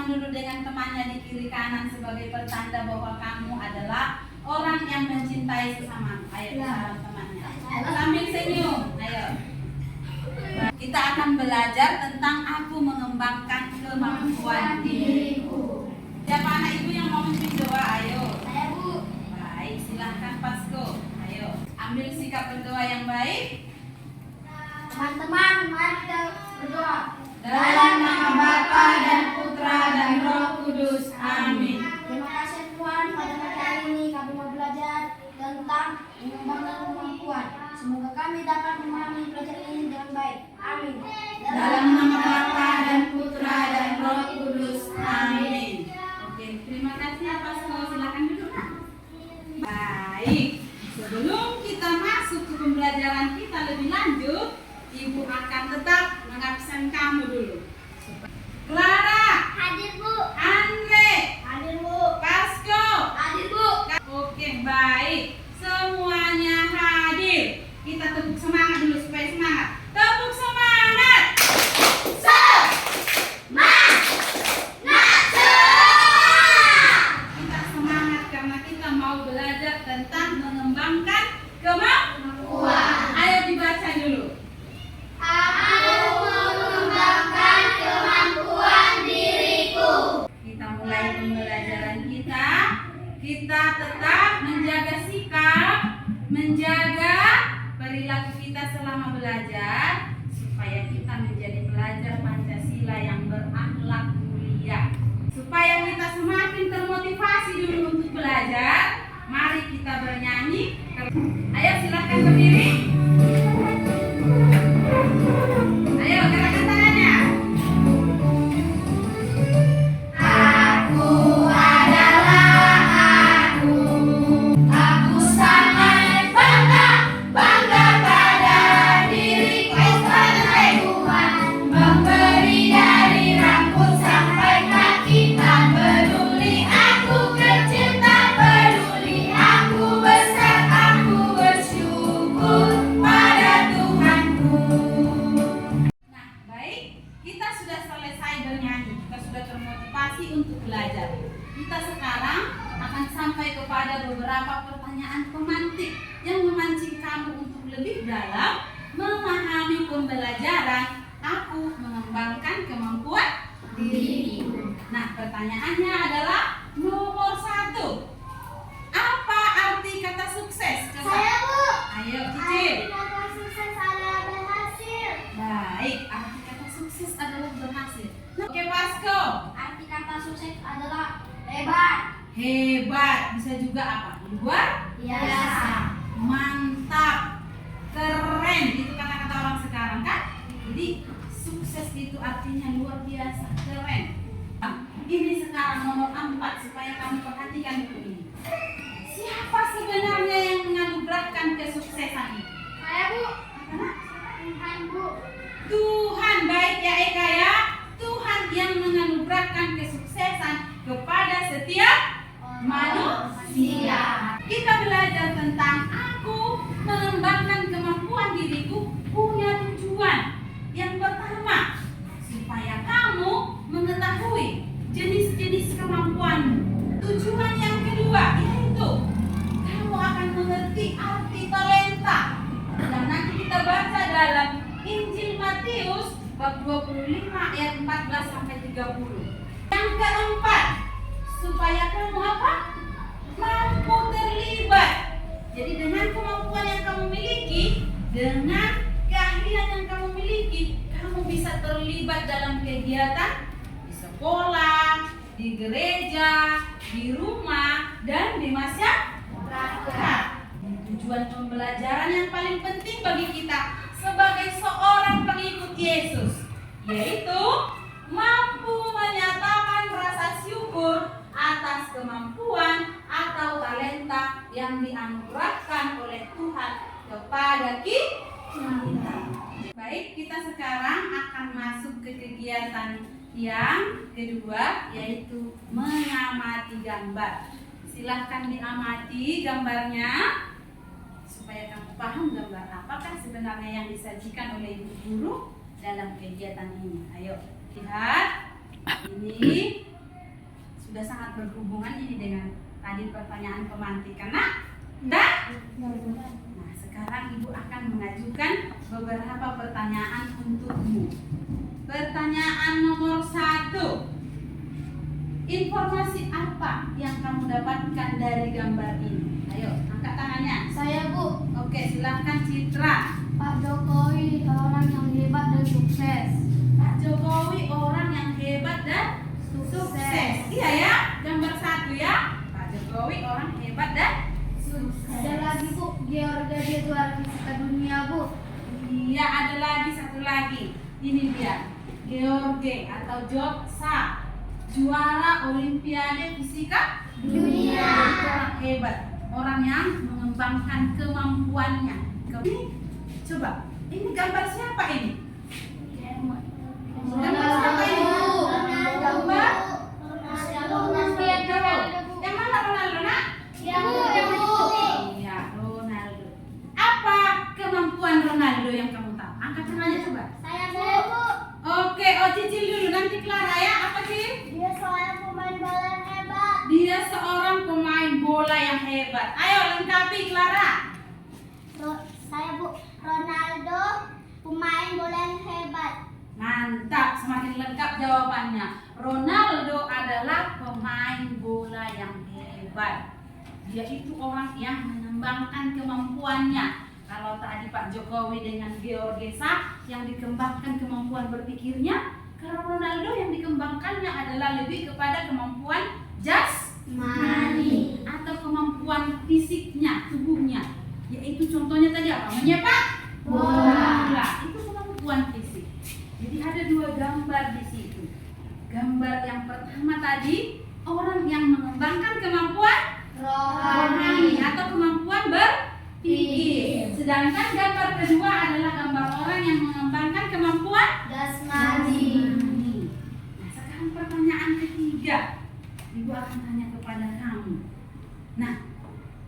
tangan dulu dengan temannya di kiri kanan sebagai pertanda bahwa kamu adalah orang yang mencintai sesama. Ayo salam temannya. Sambil senyum. Ayo. Kita akan belajar tentang aku mengembangkan kemampuan diriku. Siapa anak ibu yang mau memimpin doa? Ayo. Saya, Bu. Baik, silahkan Pasko. Ayo, ambil sikap berdoa yang baik. Teman-teman, mari kita berdoa. Dalam nama Bapa dan Putra dan Roh Kudus. Amin. Terima kasih Tuhan, pada pagi hari ini kami mau belajar tentang mengembangkan kemampuan. Semoga kami dapat memahami pelajaran ini dengan baik. Amin. Dalam nama Bapa dan Putra dan Roh Kudus. Amin. Oke, terima kasih ya Pasko. Silakan duduk. Baik, sebelum kita masuk ke pembelajaran kita lebih lanjut, Ibu akan tetap mengabsen kamu dulu. Clara, Hadir, Bu. Andre, Hadir, Bu. Pasko. Hadir, Bu. Oke, baik. Semuanya hadir. Kita tepuk semangat dulu supaya semangat. Tepuk semangat. Kita semangat karena kita mau belajar tentang mengembangkan kemampuan. Ayo dibaca dulu. Aku mengembangkan kemampuan diriku. Kita mulai pembelajaran kita. Kita tetap menjaga sikap, menjaga perilaku kita selama belajar supaya kita menjadi pelajar Pancasila yang berakhlak mulia. Supaya kita semakin termotivasi dulu untuk belajar, mari kita bernyanyi. Ayo silakan berdiri. Ayo gerakan tangannya. Aku sangat bangga pada diriku sebagai Tuhan, memberi dari rambut sampai kaki, tak peduli aku kecil, tak peduli aku besar, aku bersyukur pada Tuhanku. Nah, baik, kita sudah selesai bernyanyi, kita sudah termotivasi untuk belajar. Kita sekarang akan sampai kepada beberapa pertanyaan pemantik yang memancing kamu untuk lebih dalam memahami pembelajaran aku mengembangkan kemampuan diriku. Nah, pertanyaannya adalah nomor 1. Apa arti kata sukses? Coba. Saya, Bu. Ayo, Cicil. Kata sukses adalah berhasil. Baik, arti kata sukses adalah berhasil. Oke, Pasko. Arti kata sukses adalah hebat, Hebat, bisa juga apa? Luar biasa, mantap, keren. Itu kata-kata orang sekarang kan? Jadi sukses itu artinya luar biasa, keren. Nah, ini sekarang nomor 4 supaya kamu perhatikan dulu ini. Siapa sebenarnya yang menganugerahkan kesuksesan itu? Saya, Bu. Karena Tuhan, Bu. Tuhan, baik ya Eka ya. Tuhan yang menganugerahkan kesuksesan kepada setiap manusia. Kita belajar tentang aku mengembangkan kemampuan diriku punya tujuan. Yang pertama, supaya kamu mengetahui jenis-jenis kemampuanmu. Tujuan yang kedua yaitu kamu akan mengerti arti talenta. Dan nanti kita baca dalam Injil Matius bab 25 ayat 14 sampai 30. Yang keempat, supaya kamu apa? Mampu terlibat. Jadi dengan kemampuan yang kamu miliki, dengan keahlian yang kamu miliki, kamu bisa terlibat dalam kegiatan di sekolah, di gereja, di rumah, dan di masyarakat. Tujuan pembelajaran yang paling penting bagi kita sebagai seorang pengikut Yesus, yaitu mampu menyatakan rasa syukur atas kemampuan atau talenta yang dianugerahkan oleh Tuhan kepada kita. Baik, kita sekarang akan masuk ke kegiatan yang kedua, yaitu mengamati gambar. Silahkan diamati gambarnya supaya kamu paham gambar apakah sebenarnya yang disajikan oleh ibu guru dalam kegiatan ini. Ayo lihat, ini berhubungan ini dengan tadi pertanyaan pemantikan. Nah, sekarang Ibu akan mengajukan beberapa pertanyaan untukmu. Pertanyaan nomor 1. Informasi apa yang kamu dapatkan dari gambar ini? Ayo, angkat tangannya. Saya, Bu. Oke, silahkan Citra. Pak Jokowi orang yang hebat dan sukses. Pak Jokowi orang yang hebat dan sukses. Iya ya, gambar 1 ya. Pak Jokowi orang hebat dan sukses. Ada lagi, Bu, Georgia dia juara fisika dunia, Bu. Iya, ada lagi satu lagi. Ini dia, George atau Joksa, juara Olimpiade Fisika Dunia. Orang hebat, orang yang mengembangkan kemampuannya. Coba, ini gambar siapa ini? Gambar siapa ini? Gambar Ronaldo. Yang mana Ronaldo, nak? Iya, Ronaldo. Apa kemampuan Ronaldo yang kamu tahu? Angkat tangannya coba. Saya, Bu. Oke, cicil dulu, nanti Clara ya. Apa sih? Dia seorang pemain bola yang hebat. Dia seorang pemain bola yang hebat. Ayo lengkapi Clara. Saya, Bu, Ronaldo pemain bola yang hebat. Mantap, semakin lengkap jawabannya. Ronaldo adalah pemain bola yang hebat. Dia itu orang yang mengembangkan kemampuannya. Kalau tadi Pak Jokowi dengan Georgesa yang dikembangkan kemampuan berpikirnya, kalau Ronaldo yang dikembangkannya adalah lebih kepada kemampuan jasmani atau kemampuan fisiknya, tubuhnya. Yaitu contohnya tadi apa? Menyepak bola. Itu kemampuan fisik. Jadi ada 2 gambar di situ. Gambar yang pertama tadi orang yang mengembangkan kemampuan rohani atau kemampuan berpikir. Sedangkan gambar kedua adalah gambar orang yang mengembangkan kemampuan Jasmani. Nah, sekarang pertanyaan ketiga. Ibu akan tanya kepada kamu. Nah,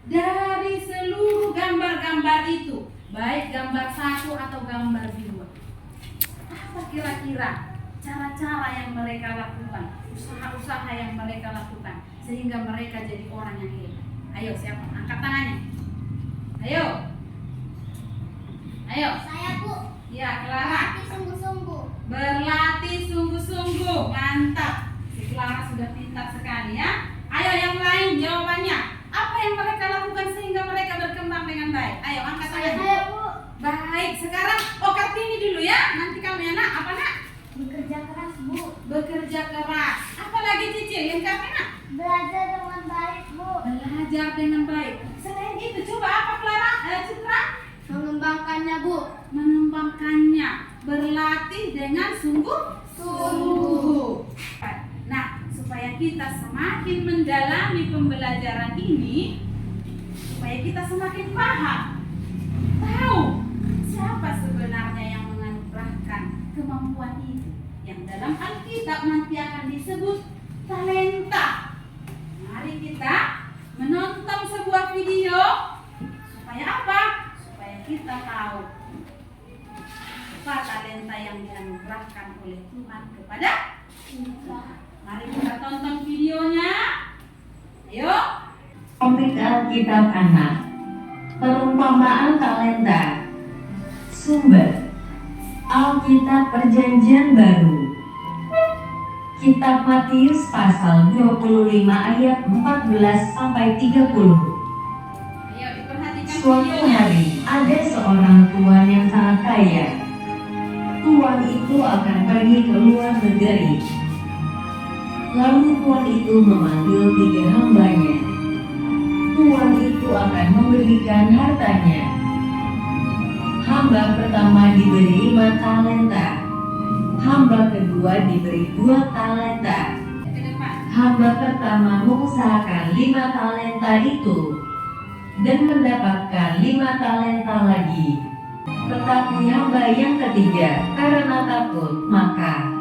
dari seluruh gambar-gambar itu, baik gambar 1 atau gambar 2, apa kira-kira cara-cara yang mereka lakukan, usaha-usaha yang mereka lakukan sehingga mereka jadi orang yang hebat? Ayo, siapa? Angkat tangannya. Ayo. Saya, Bu. Ya, Clara. Berlatih sungguh-sungguh. Berlatih sungguh-sungguh. Mantap. Si Clara sudah pintar sekali ya. Ayo yang lain jawabannya. Apa yang mereka lakukan sehingga mereka berkembang dengan baik? Ayo angkat tangannya. Saya, Bu. Baik, sekarang Kartini dulu ya. Nanti kamu ya, Nak. Apa, Nak? Bekerja keras, Bu. Bekerja keras. Apa lagi Cicil? Yang kamu, Nak? Belajar dengan baik, Bu. Belajar dengan baik. Selain itu, coba apa Clara? Citra? Mengembangkannya, Bu. Mengembangkannya. Berlatih dengan sungguh-sungguh. Nah, supaya kita semakin mendalami pembelajaran ini, supaya kita semakin paham, tahu siapa sebenarnya yang menganugerahkan kemampuan itu, yang dalam Alkitab nanti akan disebut talenta. Mari kita menonton sebuah video supaya apa? Supaya kita tahu apa talenta yang dianugerahkan oleh Tuhan kepada kita. Mari kita tonton videonya. Ayo. Topik Alkitab Anak. Perumpamaan talenta. Sumber Alkitab Perjanjian Baru. Kitab Matius pasal 25 ayat 14 sampai 30. Ayo diperhatikan Suatu videonya. hari ada seorang tuan yang sangat kaya. Tuan itu akan pergi ke luar negeri. Lalu tuan itu memanggil 3 hambanya. Tuan itu akan memberikan hartanya. Hamba pertama diberi 5 talenta. Hamba kedua diberi 2 talenta. Ke depan. Hamba pertama mengusahakan 5 talenta itu dan mendapatkan 5 talenta lagi. Tetapi hamba yang ketiga karena takut, maka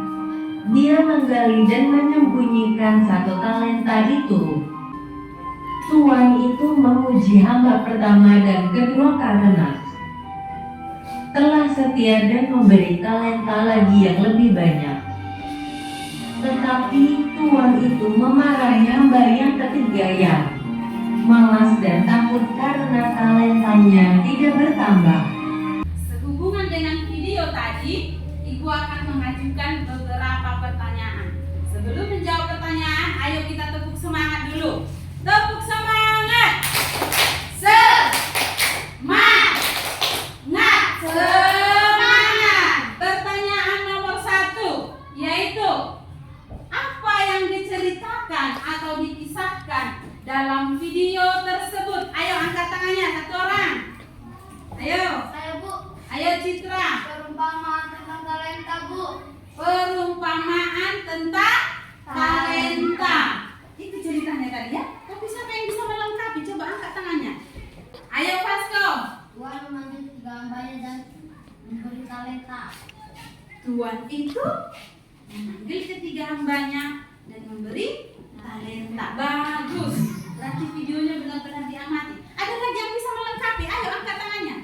dia menggali dan menyembunyikan 1 talenta itu. Tuan itu memuji hamba pertama dan kedua karena telah setia dan memberi talenta lagi yang lebih banyak. Tetapi tuan itu memarahi hamba gaya, malas dan takut karena talentanya tidak bertambah. Sehubungan dengan video tadi, Ibu akan mengajukan beberapa pertanyaan. Sebelum menjawab pertanyaan, ayo kita tepuk semangat dulu. Tepuk semangat! Semangat! Semangat! Pertanyaan nomor 1 yaitu, apa yang diceritakan atau dikisahkan dalam video tersebut? Ayo angkat tangannya satu orang. Ayo. Saya Bu, Ayo Citra. perumpamaan tentang talenta Bu. Perumpamaan tentang talenta. Itu ceritanya tadi ya. Tapi siapa yang bisa melengkapi? Coba angkat tangannya. Ayo Vasco. Tuhan memanggil 3 hambanya dan memberi talenta. Tuan itu memanggil ketiga hambanya dan memberi talenta. Bagus. Berarti videonya benar-benar diamati. Ada lagi yang bisa melengkapi? Ayo angkat tangannya.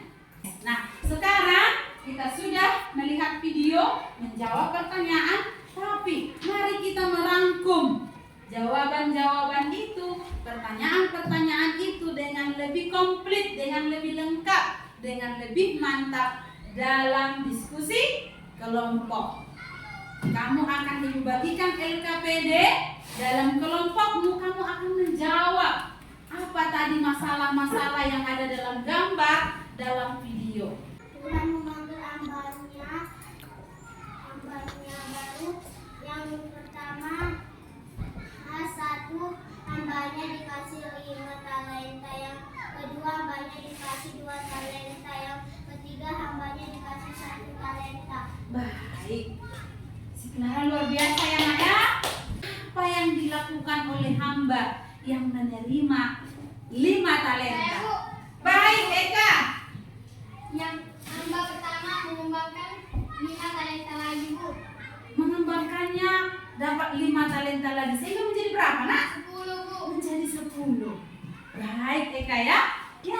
Nah, sekarang kita sudah melihat video, menjawab pertanyaan, tapi mari kita merangkum jawaban-jawaban itu, pertanyaan-pertanyaan itu dengan lebih komplit, dengan lebih lengkap, dengan lebih mantap dalam diskusi kelompok. Kamu akan dibagikan LKPD, dalam kelompokmu kamu akan menjawab apa tadi masalah-masalah yang ada dalam gambar, dalam video. Tuhan memanggil hambanya baru. Yang pertama, satu hambanya dikasih 5 talenta, yang kedua hambanya dikasih 2 talenta, yang ketiga hambanya dikasih 1 talenta. Baik, si Clara luar biasa ya Nak ya. Apa yang dilakukan oleh hamba yang menerima 5 talenta? Baik Eka. Yang hamba pertama mengembangkan 5 talenta lagi Bu. Mengembangkannya dapat 5 talenta lagi, sehingga menjadi berapa Nak? 10 Bu. Menjadi 10. Baik Eka ya. Ya.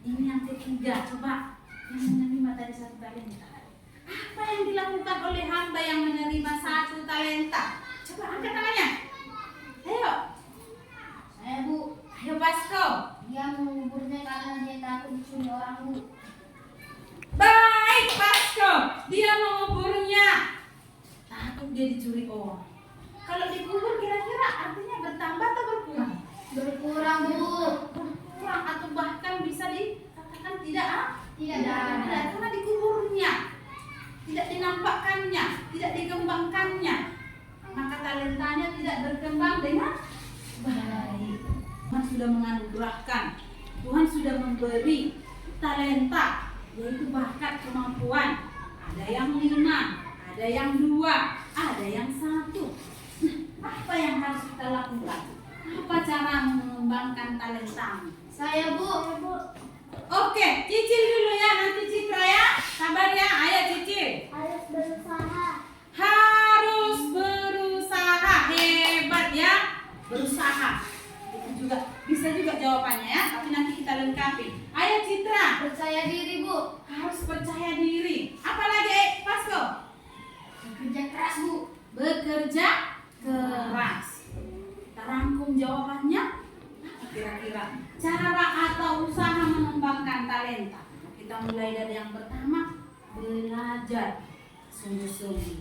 Ini yang ketiga, coba yang menerima tadi 1 talenta. Apa yang dilakukan oleh hamba yang menerima 1 talenta? Coba angkat tangannya. Ayo. Saya Bu, Ayo Vasco. dia menguburnya karena dia takut dicuri orang Bu. Baik Vasco. Dia menguburnya. Takut dia dicuri orang. Kalau dikubur kira-kira artinya bertambah atau berkurang? Berkurang Bu. Berkurang atau bahkan bisa dikatakan tidak Tidak ada, karena dikuburnya, tidak dinampakkannya, tidak dikembangkannya, maka talentanya tidak berkembang dengan baik. Tuhan sudah menganugerahkan, Tuhan sudah memberi talenta, yaitu bakat, kemampuan. Ada yang 5, ada yang 2, ada yang 1. Apa yang harus kita lakukan? Apa cara mengembangkan talentamu? Saya Bu. Oke, cicil dulu ya, nanti Citra ya. Sabar ya, ayo cicil. Harus berusaha. Harus berusaha, hebat ya. Berusaha. Itu juga bisa juga jawabannya ya, tapi nanti kita lengkapi. Ayo Citra. Percaya diri Bu. Harus percaya diri. Apalagi Vasco? Bekerja keras Bu. Bekerja keras. Kita rangkum jawabannya. Kira-kira cara atau usaha mengembangkan talenta. Kita mulai dari yang pertama, belajar sungguh-sungguh,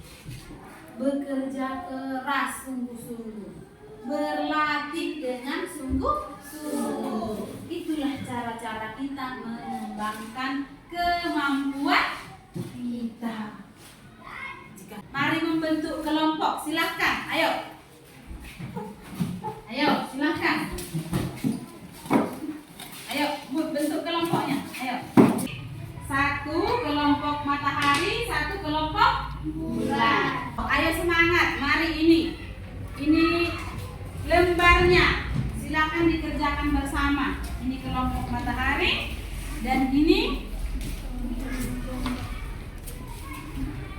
bekerja keras sungguh-sungguh, berlatih dengan sungguh-sungguh. Itulah cara-cara kita mengembangkan kemampuan kita. Mari membentuk kelompok, silahkan. Ayo silahkan. Ayo, bentuk kelompoknya. Ayo. 1 kelompok matahari, 1 kelompok bulan. Ayo semangat. Mari ini lembarnya. Silakan dikerjakan bersama. Ini kelompok matahari dan ini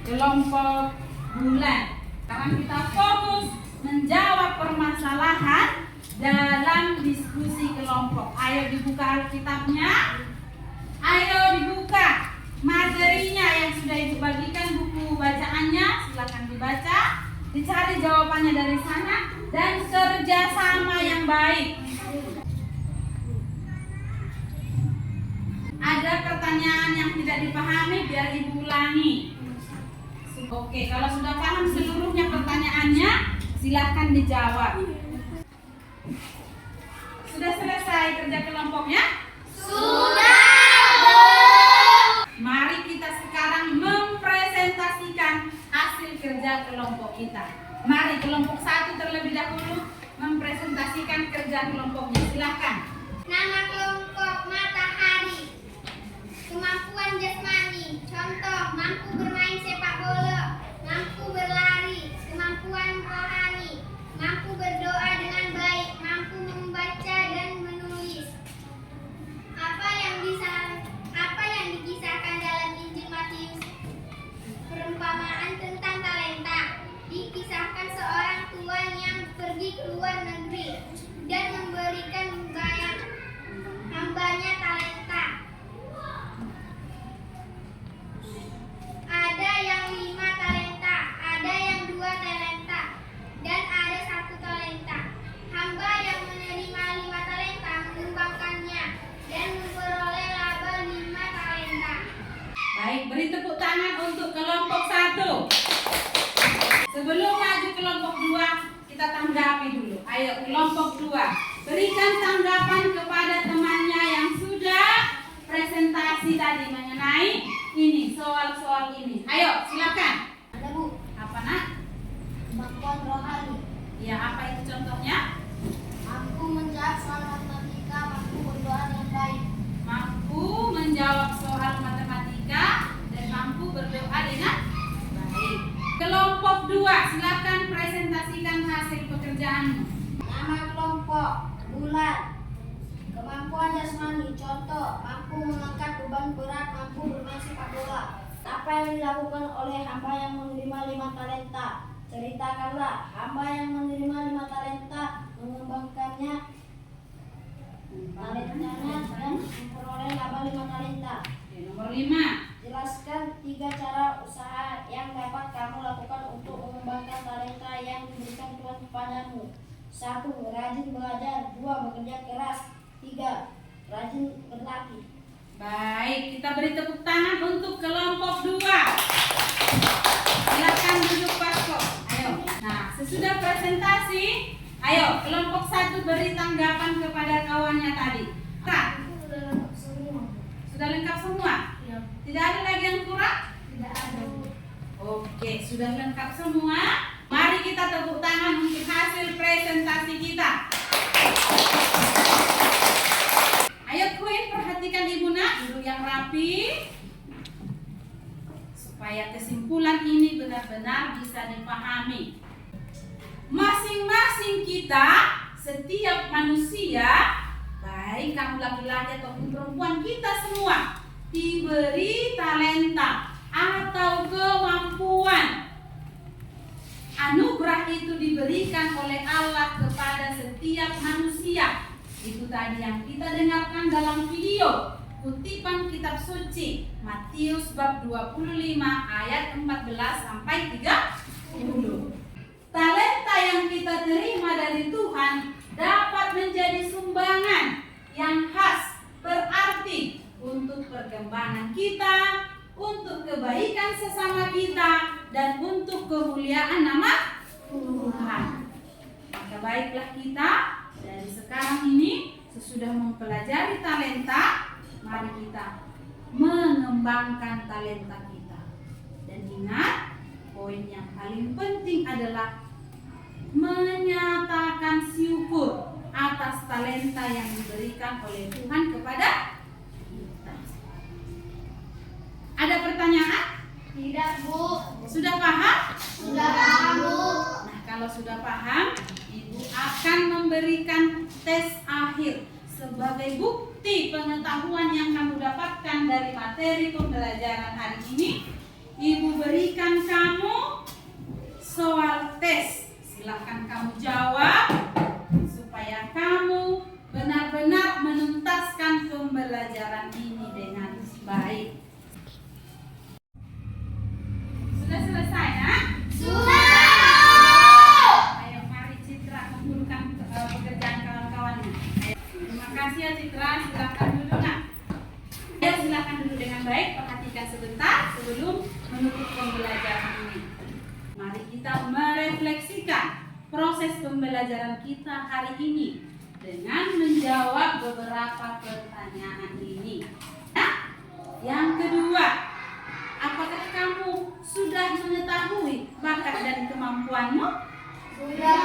kelompok bulan. Sekarang kita fokus menjawab permasalahan dalam diskusi kelompok. Ayo dibuka Alkitabnya. Ayo dibuka materinya yang sudah Ibu bagikan, buku bacaannya. Silakan dibaca. Dicari jawabannya dari sana dan kerjasama yang baik. pertanyaan yang tidak dipahami biar ibu ulangi. Oke, kalau sudah paham seluruhnya pertanyaannya, silahkan dijawab. Sudah selesai kerja kelompoknya? Sudah. Mari kita sekarang mempresentasikan hasil kerja kelompok kita. Mari kelompok 1 terlebih dahulu mempresentasikan kerja kelompoknya. Silahkan. Nama kelompok matahari. Kemampuan jasmani. Contoh, mampu bermain sepak bola, mampu berlari. Kemampuan rohani. Mampu berdoa dengan baik, mampu membaca dan menulis. Apa yang dikisahkan dalam Injil Matius? Perumpamaan tentang talenta. Dikisahkan seorang tuan yang pergi ke luar negeri dan memberikan hambanya talenta. Ada yang 5 talenta, ada yang 2 talenta, dan ada 1 talenta. Hamba yang menerima 5 talenta mengembangkannya dan memperoleh laba 5 talenta. Baik, beri tepuk tangan untuk kelompok 1. Sebelum maju kelompok 2, kita tanggapi dulu. Ayo kelompok 2, berikan tanggapan kepada temannya yang sudah presentasi tadi mengenai ini, soal-soal ini. Ayo, silakan. Ada Bu, Apa nak? kemampuan rohani. Ya, apa itu contohnya? Mampu menjawab soal matematika, mampu berdoa dengan baik. Mampu menjawab soal matematika dan mampu berdoa dengan baik. Kelompok 2, silakan presentasikan hasil pekerjaanmu. Nama kelompok bulan. Kemampuan jasmani, contoh, mampu mengangkat beban berat, mampu bermain sepak bola. Apa yang dilakukan oleh hamba yang menerima 5 talenta? Ceritakanlah, hamba yang menerima 5 talenta mengembangkannya talentanya dan memperoleh laba 5 talenta. Oke, nomor 5. Jelaskan 3 cara usaha yang dapat kamu lakukan untuk mengembangkan talenta yang diberikan Tuhan kepadamu. 1. Rajin belajar. 2. Bekerja keras. 3. Rajin berlatih. Baik, kita beri tepuk tangan untuk kelompok 2. Silakan duduk Pasko. Ayo. Nah, sesudah presentasi, ayo kelompok 1 beri tanggapan kepada kawannya tadi. Kak, sudah lengkap semua? Tidak ada lagi yang kurang? Tidak ada. Oke, sudah lengkap semua. Mari kita tepuk tangan untuk hasil presentasi kita. Ayo Queen, perhatikan Ibu nak, duduk yang rapi. Supaya kesimpulan ini benar-benar bisa dipahami. Masing-masing kita, setiap manusia, baik kamu laki-laki ataupun perempuan, kita semua diberi talenta atau kemampuan. Anugerah itu diberikan oleh Allah kepada setiap manusia. Itu tadi yang kita dengarkan dalam video kutipan kitab suci Matius bab 25 ayat 14 sampai 30. Talenta yang kita terima dari Tuhan dapat menjadi sumbangan yang khas, berarti untuk perkembangan kita, untuk kebaikan sesama kita, dan untuk kemuliaan nama Tuhan. Maka baiklah kita dari sekarang ini sesudah mempelajari talenta, mari kita mengembangkan talenta kita. Dan ingat, poin yang paling penting adalah menyatakan syukur atas talenta yang diberikan oleh Tuhan kepada kita. Ada pertanyaan? Tidak, Bu. Sudah paham? Sudah paham, Bu. Nah, kalau sudah paham, Ibu akan memberikan tes akhir sebagai bukti pengetahuan yang kamu dapatkan dari materi pembelajaran hari ini. Ibu berikan kamu soal tes. Silahkan kamu jawab supaya kamu benar-benar menuntaskan pembelajaran ini dengan baik. Sudah selesai, nak? Sudah. Ayo, mari Citra kumpulkan pekerjaan kawan-kawannya. Terima kasih ya Citra, silakan duduk nak. Ayo silakan. silakan duduk dengan baik, perhatikan sebentar sebelum menutup pembelajaran ini. Mari kita merefleksikan proses pembelajaran kita hari ini dengan menjawab beberapa pertanyaan ini. Nah, yang kedua, apakah kamu sudah mengetahui bakat dan kemampuanmu? Sudah?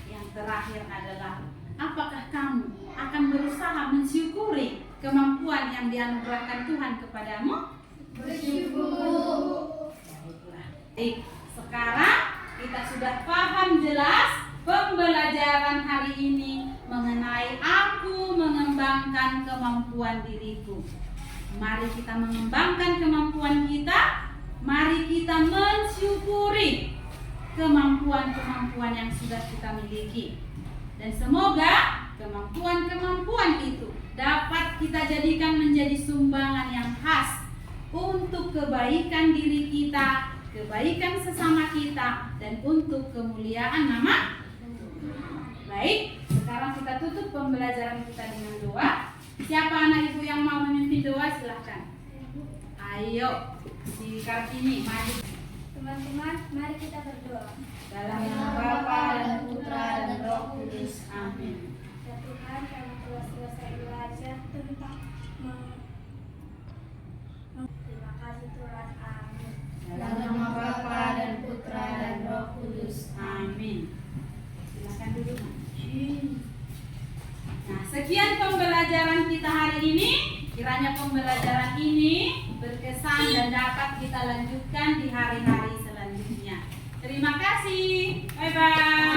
Yang terakhir adalah, apakah kamu akan berusaha mensyukuri kemampuan yang dianugerahkan Tuhan kepadamu? Bersyukur. Baik, sekarang kita sudah paham jelas pembelajaran hari ini mengenai aku mengembangkan kemampuan diriku. Mari kita mengembangkan kemampuan kita. Mari kita mensyukuri kemampuan-kemampuan yang sudah kita miliki. Dan semoga kemampuan-kemampuan itu dapat kita jadikan menjadi sumbangan yang khas untuk kebaikan diri kita, kebaikan sesama kita, dan untuk kemuliaan nama. Baik, sekarang kita tutup pembelajaran kita dengan doa. Siapa anak ibu yang mau memimpin doa, silahkan. Ayo, si Kartini maju. Teman-teman, mari kita berdoa. Dalam nama Bapa dan Putra dan Roh Kudus. Amin. Ya Tuhan, kami telah selesai belajar tentang terima kasih Tuhan. Amin. Dalam nama Bapa dan Putra dan Roh Kudus. Amin. Silakan duduk. Nah, sekian pembelajaran kita hari ini. Kiranya pembelajaran ini berkesan dan dapat kita lanjutkan di hari-hari selanjutnya. Terima kasih. Bye-bye.